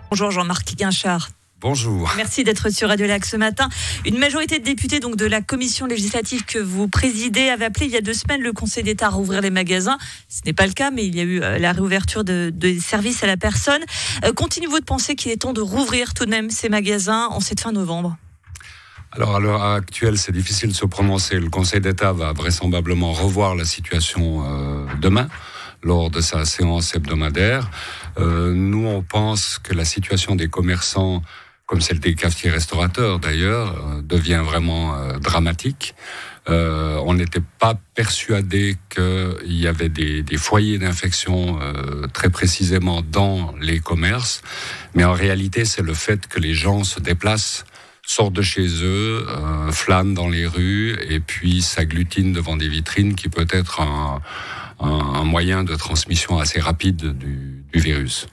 Bonjour Jean-Marc Guinchard. Bonjour. Merci d'être sur Radio Lac ce matin. Une majorité de députés donc de la commission législative que vous présidez avait appelé il y a 2 semaines le Conseil d'État à rouvrir les magasins. Ce n'est pas le cas, mais il y a eu la réouverture de services à la personne. Continuez-vous de penser qu'il est temps de rouvrir tout de même ces magasins en cette fin novembre ? Alors à l'heure actuelle, c'est difficile de se prononcer. Le Conseil d'État va vraisemblablement revoir la situation demain lors de sa séance hebdomadaire. Nous, on pense que la situation des commerçants, comme celle des cafetiers-restaurateurs d'ailleurs, devient vraiment dramatique. On n'était pas persuadé qu'il y avait des foyers d'infection très précisément dans les commerces, mais en réalité, c'est le fait que les gens se déplacent, sortent de chez eux, flânent dans les rues et puis s'agglutinent devant des vitrines qui peut être un moyen de transmission assez rapide du virus.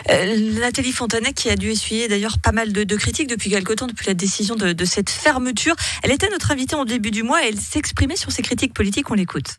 Nathalie Fontanet, qui a dû essuyer d'ailleurs pas mal de critiques depuis quelque temps, depuis la décision de cette fermeture. Elle était notre invitée en début du mois et elle s'exprimait sur ces critiques politiques. On l'écoute.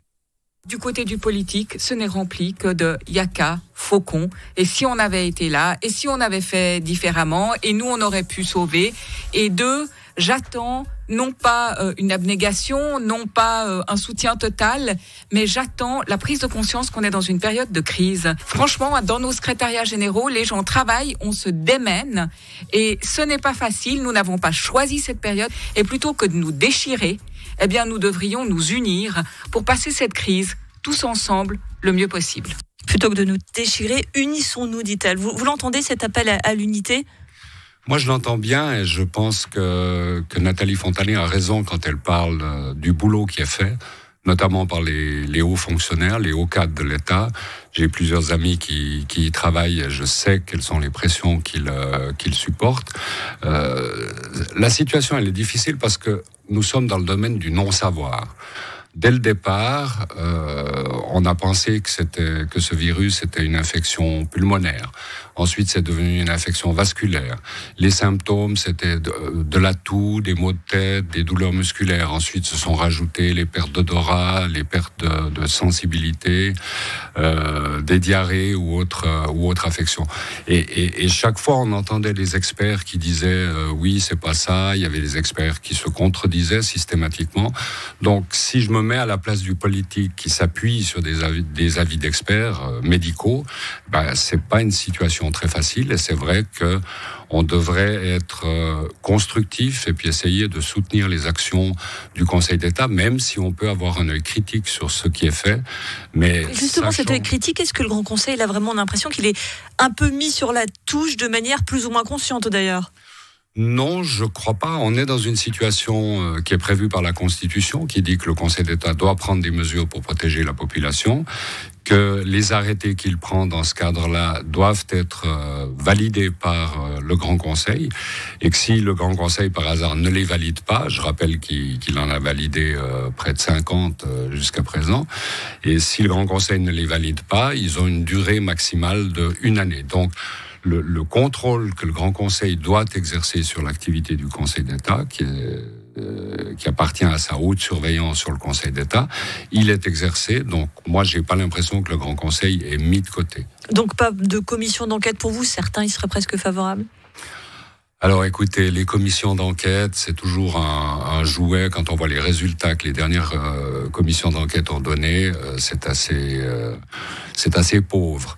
Du côté du politique, ce n'est rempli que de yaka, faucons. Et si on avait été là, et si on avait fait différemment, et nous on aurait pu sauver. Et 2, j'attends non pas une abnégation, non pas un soutien total, mais j'attends la prise de conscience qu'on est dans une période de crise. Franchement, dans nos secrétariats généraux, les gens travaillent, on se démène, et ce n'est pas facile, nous n'avons pas choisi cette période, et plutôt que de nous déchirer, eh bien nous devrions nous unir pour passer cette crise tous ensemble le mieux possible. Plutôt que de nous déchirer, unissons-nous, dit-elle. Vous l'entendez, cet appel à l'unité ? Moi, je l'entends bien et je pense que Nathalie Fontanet a raison quand elle parle du boulot qui est fait, notamment par les hauts fonctionnaires, les hauts cadres de l'État. J'ai plusieurs amis qui y travaillent et je sais quelles sont les pressions qu'ils supportent. La situation, elle est difficile parce que nous sommes dans le domaine du non-savoir. Dès le départ, on a pensé que ce virus était une infection pulmonaire. Ensuite, c'est devenu une infection vasculaire. Les symptômes, c'était de la toux, des maux de tête, des douleurs musculaires. Ensuite, se sont rajoutés les pertes d'odorat, les pertes de sensibilité, des diarrhées ou autres affections. Et chaque fois, on entendait des experts qui disaient oui, c'est pas ça. Il y avait des experts qui se contredisaient systématiquement. Donc, si je me mets à la place du politique qui s'appuie sur des avis d'experts médicaux, c'est pas une situation très facile et c'est vrai que on devrait être constructif et puis essayer de soutenir les actions du Conseil d'État, même si on peut avoir un œil critique sur ce qui est fait. Mais justement, cet œil critique, est-ce que le Grand Conseil a vraiment l'impression qu'il est un peu mis sur la touche de manière plus ou moins consciente d'ailleurs ? Non, je crois pas. On est dans une situation qui est prévue par la Constitution, qui dit que le Conseil d'État doit prendre des mesures pour protéger la population, que les arrêtés qu'il prend dans ce cadre-là doivent être validés par le Grand Conseil, et que si le Grand Conseil, par hasard, ne les valide pas, je rappelle qu'il en a validé près de 50 jusqu'à présent, et si le Grand Conseil ne les valide pas, ils ont une durée maximale d'1 année. Donc, le contrôle que le Grand Conseil doit exercer sur l'activité du Conseil d'État, qui appartient à sa haute surveillance sur le Conseil d'État, il est exercé. Donc, moi, j'ai pas l'impression que le Grand Conseil est mis de côté. Donc, pas de commission d'enquête pour vous ? Certains y seraient presque favorables ? Alors écoutez, les commissions d'enquête, c'est toujours un jouet. Quand on voit les résultats que les dernières commissions d'enquête ont donnés, c'est assez pauvre.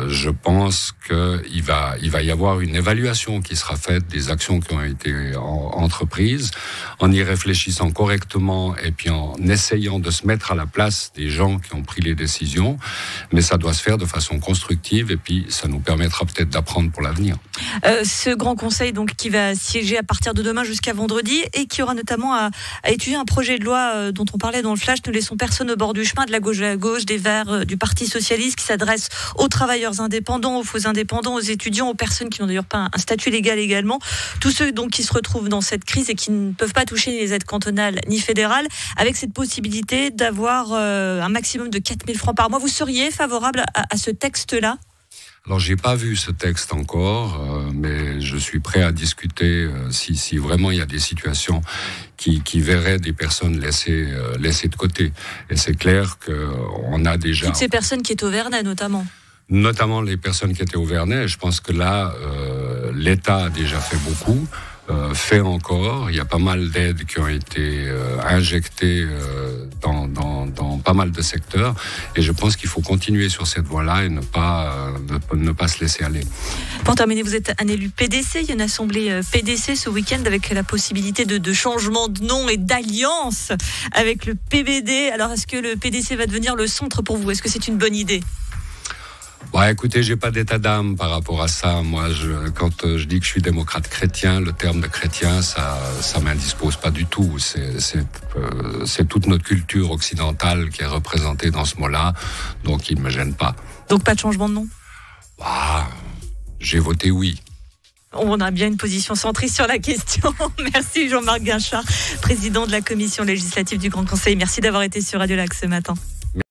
Je pense qu'il va y avoir une évaluation qui sera faite des actions qui ont été entreprises, en y réfléchissant correctement et puis en essayant de se mettre à la place des gens qui ont pris les décisions. Mais ça doit se faire de façon constructive et puis ça nous permettra peut-être d'apprendre pour l'avenir. Ce Grand Conseil donc qui va siéger à partir de demain jusqu'à vendredi et qui aura notamment à étudier un projet de loi dont on parlait dans le flash, Ne laissons personne au bord du chemin, de la gauche à la gauche, des Verts, du Parti Socialiste, qui s'adresse aux travailleurs indépendants, aux faux indépendants, aux étudiants, aux personnes qui n'ont d'ailleurs pas un statut légal également. Tous ceux donc qui se retrouvent dans cette crise et qui ne peuvent pas toucher les aides cantonales ni fédérales, avec cette possibilité d'avoir un maximum de 4 000 francs par mois. Vous seriez favorable à ce texte-là ? Alors, j'ai pas vu ce texte encore, mais je suis prêt à discuter si vraiment il y a des situations qui verraient des personnes laissées de côté. Et c'est clair qu'on a déjà... Toutes ces personnes qui étaient au Vernet, Notamment les personnes qui étaient au Vernet. Je pense que là, l'État a déjà fait beaucoup, fait encore. Il y a pas mal d'aides qui ont été injectées dans pas mal de secteurs. Et je pense qu'il faut continuer sur cette voie-là et ne pas se laisser aller. Pour terminer, vous êtes un élu PDC. Il y a une assemblée PDC ce week-end avec la possibilité de changement de nom et d'alliance avec le PBD. Alors, est-ce que le PDC va devenir le centre pour vous ? Est-ce que c'est une bonne idée ? Ouais, écoutez, j'ai pas d'état d'âme par rapport à ça. Moi, quand je dis que je suis démocrate chrétien, le terme de chrétien, ça m'indispose pas du tout. C'est toute notre culture occidentale qui est représentée dans ce mot-là, donc il me gêne pas. Donc pas de changement de nom ? J'ai voté oui. On a bien une position centriste sur la question. Merci Jean-Marc Guinchard, président de la commission législative du Grand Conseil. Merci d'avoir été sur Radio Lac ce matin. Merci.